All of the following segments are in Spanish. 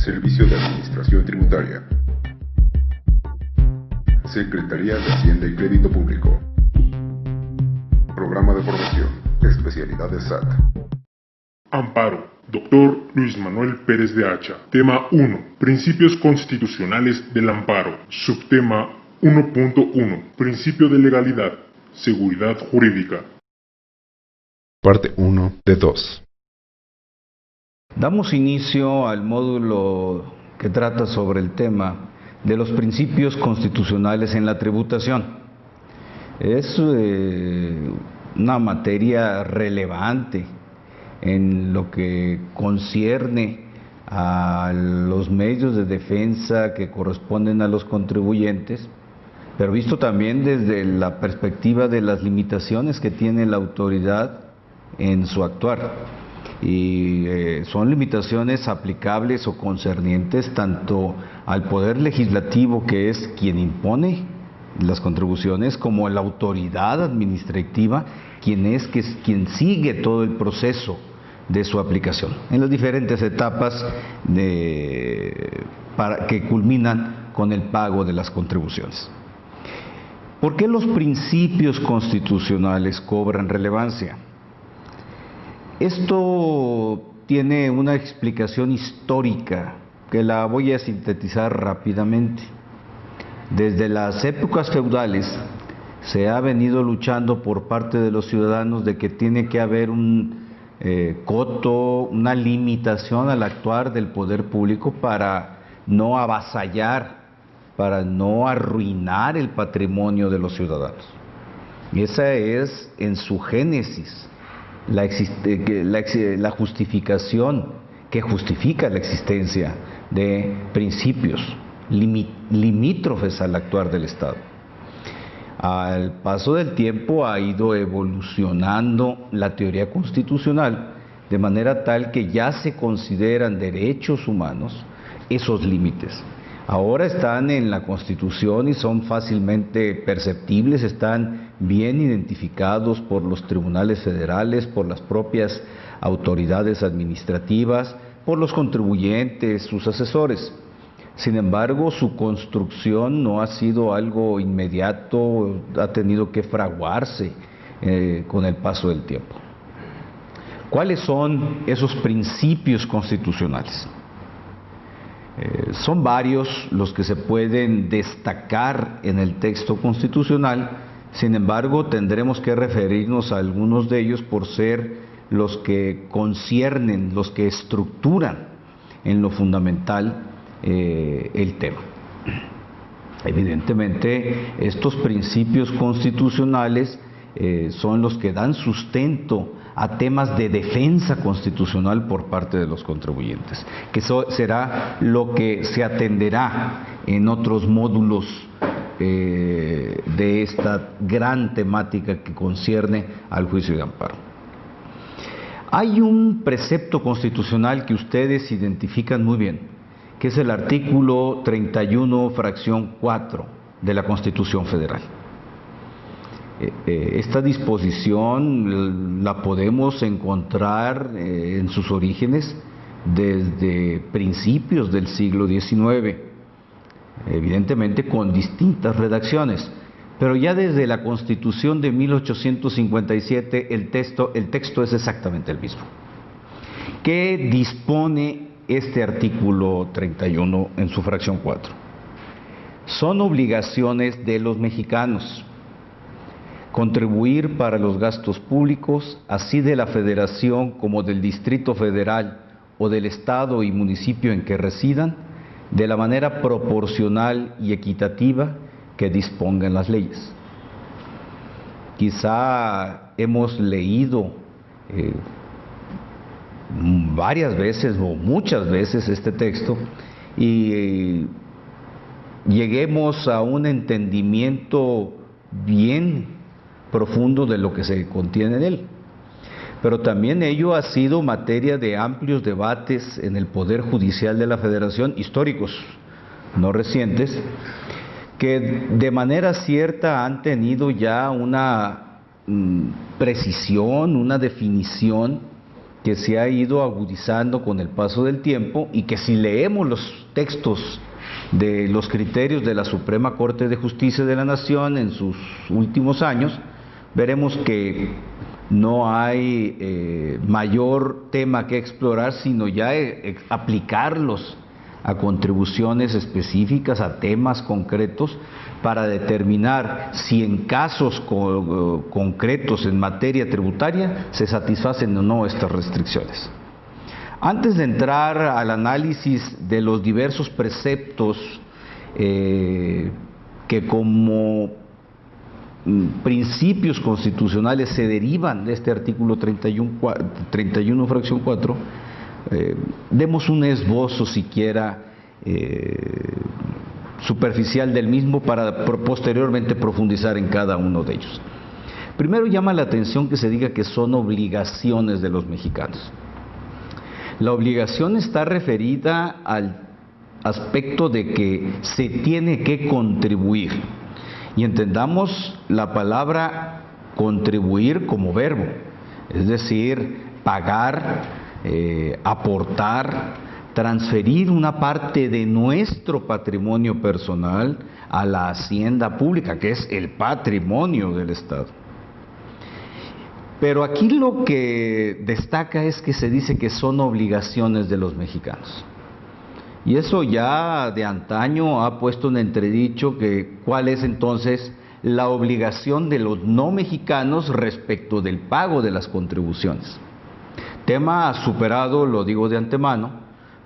Servicio de Administración Tributaria. Secretaría de Hacienda y Crédito Público. Programa de formación. Especialidades SAT. Amparo. Doctor Luis Manuel Pérez de Hacha. Tema 1. Principios constitucionales del amparo. Subtema 1.1. Principio de legalidad. Seguridad jurídica. Parte 1 de 2. Damos inicio al módulo que trata sobre el tema de los principios constitucionales en la tributación. Es una materia relevante en lo que concierne a los medios de defensa que corresponden a los contribuyentes, pero visto también desde la perspectiva de las limitaciones que tiene la autoridad en su actuar. Y son limitaciones aplicables o concernientes tanto al poder legislativo, que es quien impone las contribuciones, como a la autoridad administrativa, quien sigue todo el proceso de su aplicación en las diferentes etapas que culminan con el pago de las contribuciones. ¿Por qué los principios constitucionales cobran relevancia? Esto tiene una explicación histórica que la voy a sintetizar rápidamente. Desde las épocas feudales se ha venido luchando por parte de los ciudadanos de que tiene que haber un coto, una limitación al actuar del poder público para no avasallar, para no arruinar el patrimonio de los ciudadanos. Y esa es en su génesis la justificación que justifica la existencia de principios limítrofes al actuar del Estado. Al paso del tiempo ha ido evolucionando la teoría constitucional de manera tal que ya se consideran derechos humanos esos límites. Ahora están en la Constitución y son fácilmente perceptibles, están bien identificados por los tribunales federales, por las propias autoridades administrativas, por los contribuyentes, sus asesores. Sin embargo, su construcción no ha sido algo inmediato, ha tenido que fraguarse con el paso del tiempo. ¿Cuáles son esos principios constitucionales? Son varios los que se pueden destacar en el texto constitucional, sin embargo tendremos que referirnos a algunos de ellos por ser los que conciernen, los que estructuran en lo fundamental el tema. Evidentemente, estos principios constitucionales son los que dan sustento a temas de defensa constitucional por parte de los contribuyentes, que eso será lo que se atenderá en otros módulos de esta gran temática que concierne al juicio de amparo. Hay un precepto constitucional que ustedes identifican muy bien, que es el artículo 31, fracción 4 de la Constitución Federal. Esta disposición la podemos encontrar en sus orígenes desde principios del siglo XIX, evidentemente con distintas redacciones, pero ya desde la Constitución de 1857 el texto es exactamente el mismo. ¿Qué dispone este artículo 31 en su fracción 4? Son obligaciones de los mexicanos contribuir para los gastos públicos, así de la Federación como del Distrito Federal o del Estado y municipio en que residan, de la manera proporcional y equitativa que dispongan las leyes. Quizá hemos leído varias veces o muchas veces este texto y lleguemos a un entendimiento bien profundo de lo que se contiene en él. Pero también ello ha sido materia de amplios debates en el Poder Judicial de la Federación, históricos, no recientes, que de manera cierta han tenido ya una precisión, una definición que se ha ido agudizando con el paso del tiempo y que si leemos los textos de los criterios de la Suprema Corte de Justicia de la Nación en sus últimos años, veremos que no hay mayor tema que explorar, sino ya aplicarlos a contribuciones específicas, a temas concretos, para determinar si en casos concretos en materia tributaria se satisfacen o no estas restricciones. Antes de entrar al análisis de los diversos preceptos que como principios constitucionales se derivan de este artículo 31 fracción 4, demos un esbozo siquiera superficial del mismo para posteriormente profundizar en cada uno de ellos. Primero llama la atención que se diga que son obligaciones de los mexicanos. La obligación está referida al aspecto de que se tiene que contribuir. Y entendamos la palabra contribuir como verbo, es decir, pagar, aportar, transferir una parte de nuestro patrimonio personal a la hacienda pública, que es el patrimonio del Estado. Pero aquí lo que destaca es que se dice que son obligaciones de los mexicanos. Y eso ya de antaño ha puesto en entredicho que cuál es entonces la obligación de los no mexicanos respecto del pago de las contribuciones. Tema superado, lo digo de antemano,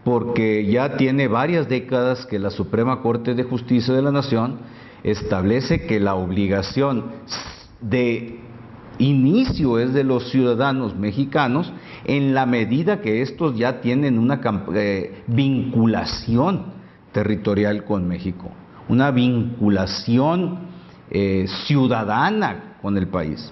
porque ya tiene varias décadas que la Suprema Corte de Justicia de la Nación establece que la obligación de inicio es de los ciudadanos mexicanos en la medida que estos ya tienen una vinculación territorial con México, una vinculación ciudadana con el país,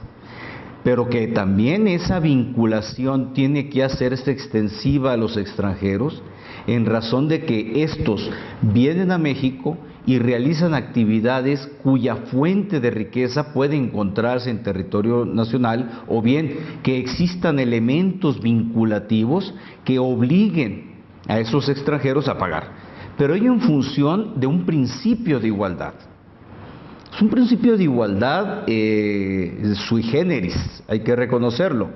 pero que también esa vinculación tiene que hacerse extensiva a los extranjeros en razón de que estos vienen a México y realizan actividades cuya fuente de riqueza puede encontrarse en territorio nacional, o bien que existan elementos vinculativos que obliguen a esos extranjeros a pagar, pero ello en función de un principio de igualdad. Es un principio de igualdad sui generis, hay que reconocerlo,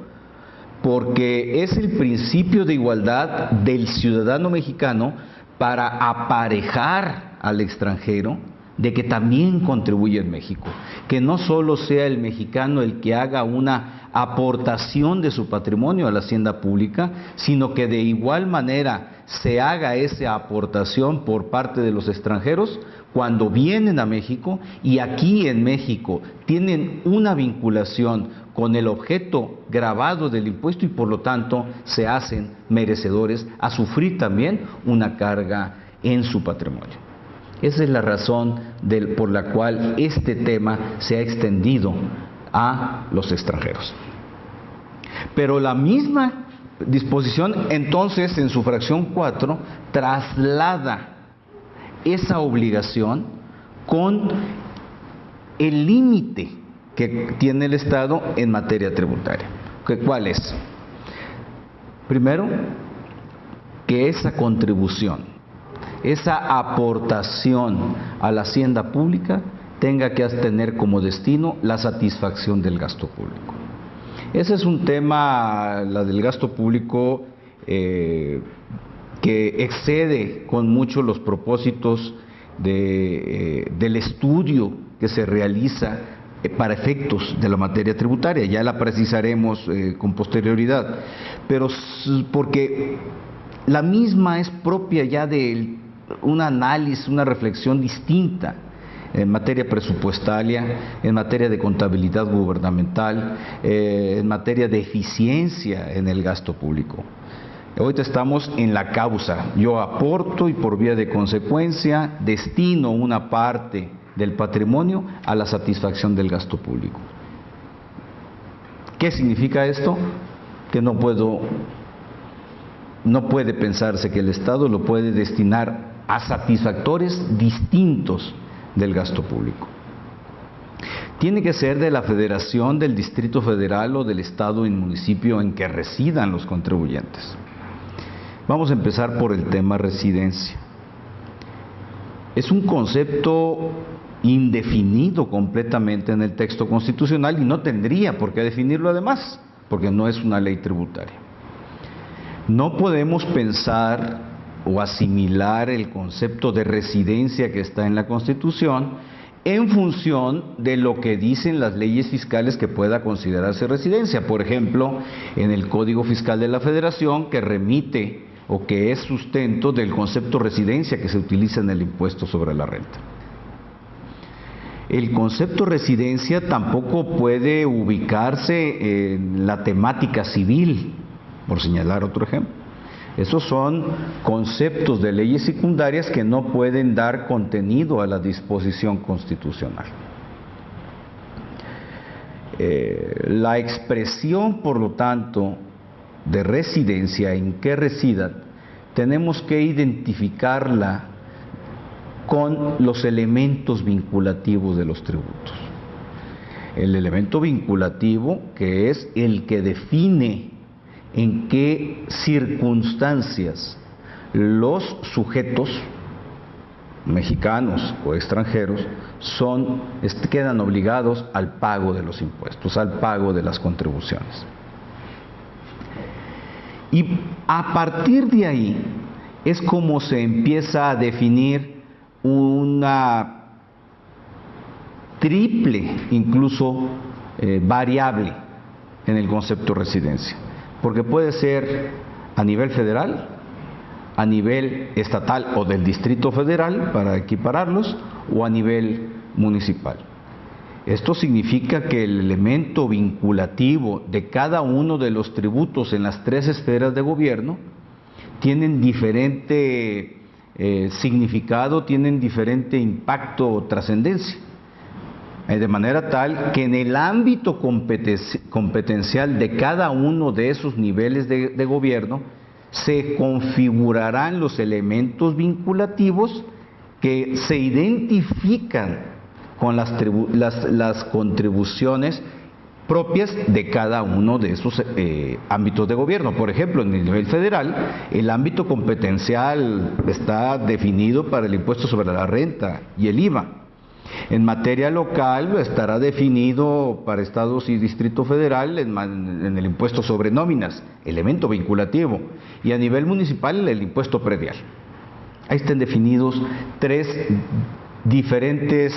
porque es el principio de igualdad del ciudadano mexicano para aparejar al extranjero de que también contribuye en México, que no solo sea el mexicano el que haga una aportación de su patrimonio a la hacienda pública, sino que de igual manera se haga esa aportación por parte de los extranjeros cuando vienen a México y aquí en México tienen una vinculación con el objeto grabado del impuesto y por lo tanto se hacen merecedores a sufrir también una carga en su patrimonio. Esa es la razón por la cual este tema se ha extendido a los extranjeros. Pero la misma disposición entonces en su fracción 4 traslada esa obligación con el límite que tiene el Estado en materia tributaria. ¿Cuál es? Primero, que esa contribución, esa aportación a la hacienda pública tenga que tener como destino la satisfacción del gasto público. Ese es un tema, la del gasto público, que excede con mucho los propósitos del estudio que se realiza para efectos de la materia tributaria. Ya la precisaremos con posterioridad, pero porque la misma es propia ya de un análisis, una reflexión distinta en materia presupuestaria, en materia de contabilidad gubernamental, en materia de eficiencia en el gasto público. Ahorita estamos en la causa. Yo aporto y por vía de consecuencia destino una parte del patrimonio a la satisfacción del gasto público. ¿Qué significa esto? Que no puede pensarse que el Estado lo puede destinar a satisfactores distintos del gasto público. tiene que ser de la federación, del Distrito Federal o del estado y municipio en que residan los contribuyentes. Vamos a empezar por el tema residencia. Es un concepto indefinido completamente en el texto constitucional y no tendría por qué definirlo además, porque no es una ley tributaria. No podemos pensar o asimilar el concepto de residencia que está en la Constitución en función de lo que dicen las leyes fiscales que pueda considerarse residencia. Por ejemplo, en el Código Fiscal de la Federación, que remite o que es sustento del concepto residencia que se utiliza en el impuesto sobre la renta. El concepto residencia tampoco puede ubicarse en la temática civil, por señalar otro ejemplo. Esos son conceptos de leyes secundarias que no pueden dar contenido a la disposición constitucional. La expresión, por lo tanto, de residencia, en que residan, tenemos que identificarla con los elementos vinculativos de los tributos. El elemento vinculativo, que es el que define en qué circunstancias los sujetos mexicanos o extranjeros quedan obligados al pago de los impuestos, al pago de las contribuciones. Y a partir de ahí es como se empieza a definir una triple, incluso variable en el concepto residencia. Porque puede ser a nivel federal, a nivel estatal o del Distrito Federal, para equipararlos, o a nivel municipal. Esto significa que el elemento vinculativo de cada uno de los tributos en las tres esferas de gobierno tienen diferente significado, tienen diferente impacto o trascendencia. De manera tal que en el ámbito competencial de cada uno de esos niveles de gobierno se configurarán los elementos vinculativos que se identifican con las contribuciones propias de cada uno de esos ámbitos de gobierno. Por ejemplo, en el nivel federal, el ámbito competencial está definido para el impuesto sobre la renta y el IVA. En materia local estará definido para estados y Distrito Federal en el impuesto sobre nóminas, elemento vinculativo, y a nivel municipal el impuesto predial. Ahí están definidos tres diferentes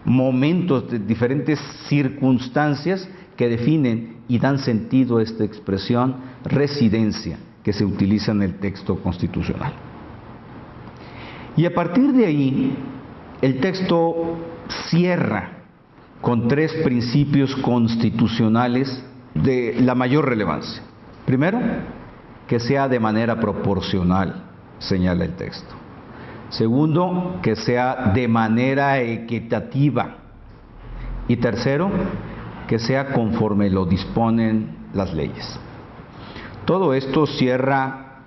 momentos, diferentes circunstancias que definen y dan sentido a esta expresión residencia que se utiliza en el texto constitucional. Y a partir de ahí, el texto cierra con tres principios constitucionales de la mayor relevancia. Primero, que sea de manera proporcional, señala el texto. Segundo, que sea de manera equitativa. Y tercero, que sea conforme lo disponen las leyes. Todo esto cierra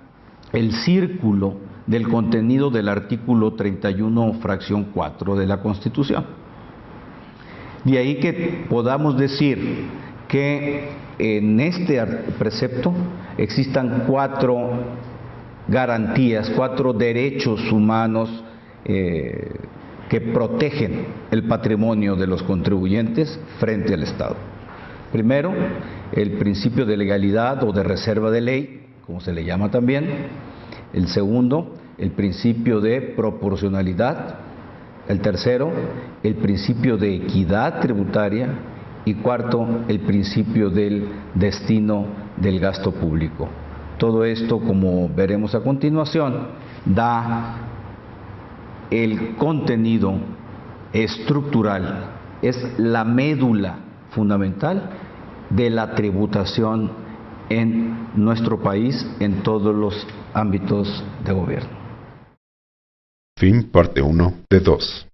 el círculo del contenido del artículo 31, fracción 4 de la Constitución. De ahí que podamos decir que en este precepto existan cuatro garantías, cuatro derechos humanos que protegen el patrimonio de los contribuyentes frente al Estado. Primero, el principio de legalidad o de reserva de ley, como se le llama también. El segundo, el principio de proporcionalidad. El tercero, el principio de equidad tributaria. Y cuarto, el principio del destino del gasto público. Todo esto, como veremos a continuación, da el contenido estructural, es la médula fundamental de la tributación en nuestro país en todos los ámbitos de gobierno. Fin parte 1 de 2.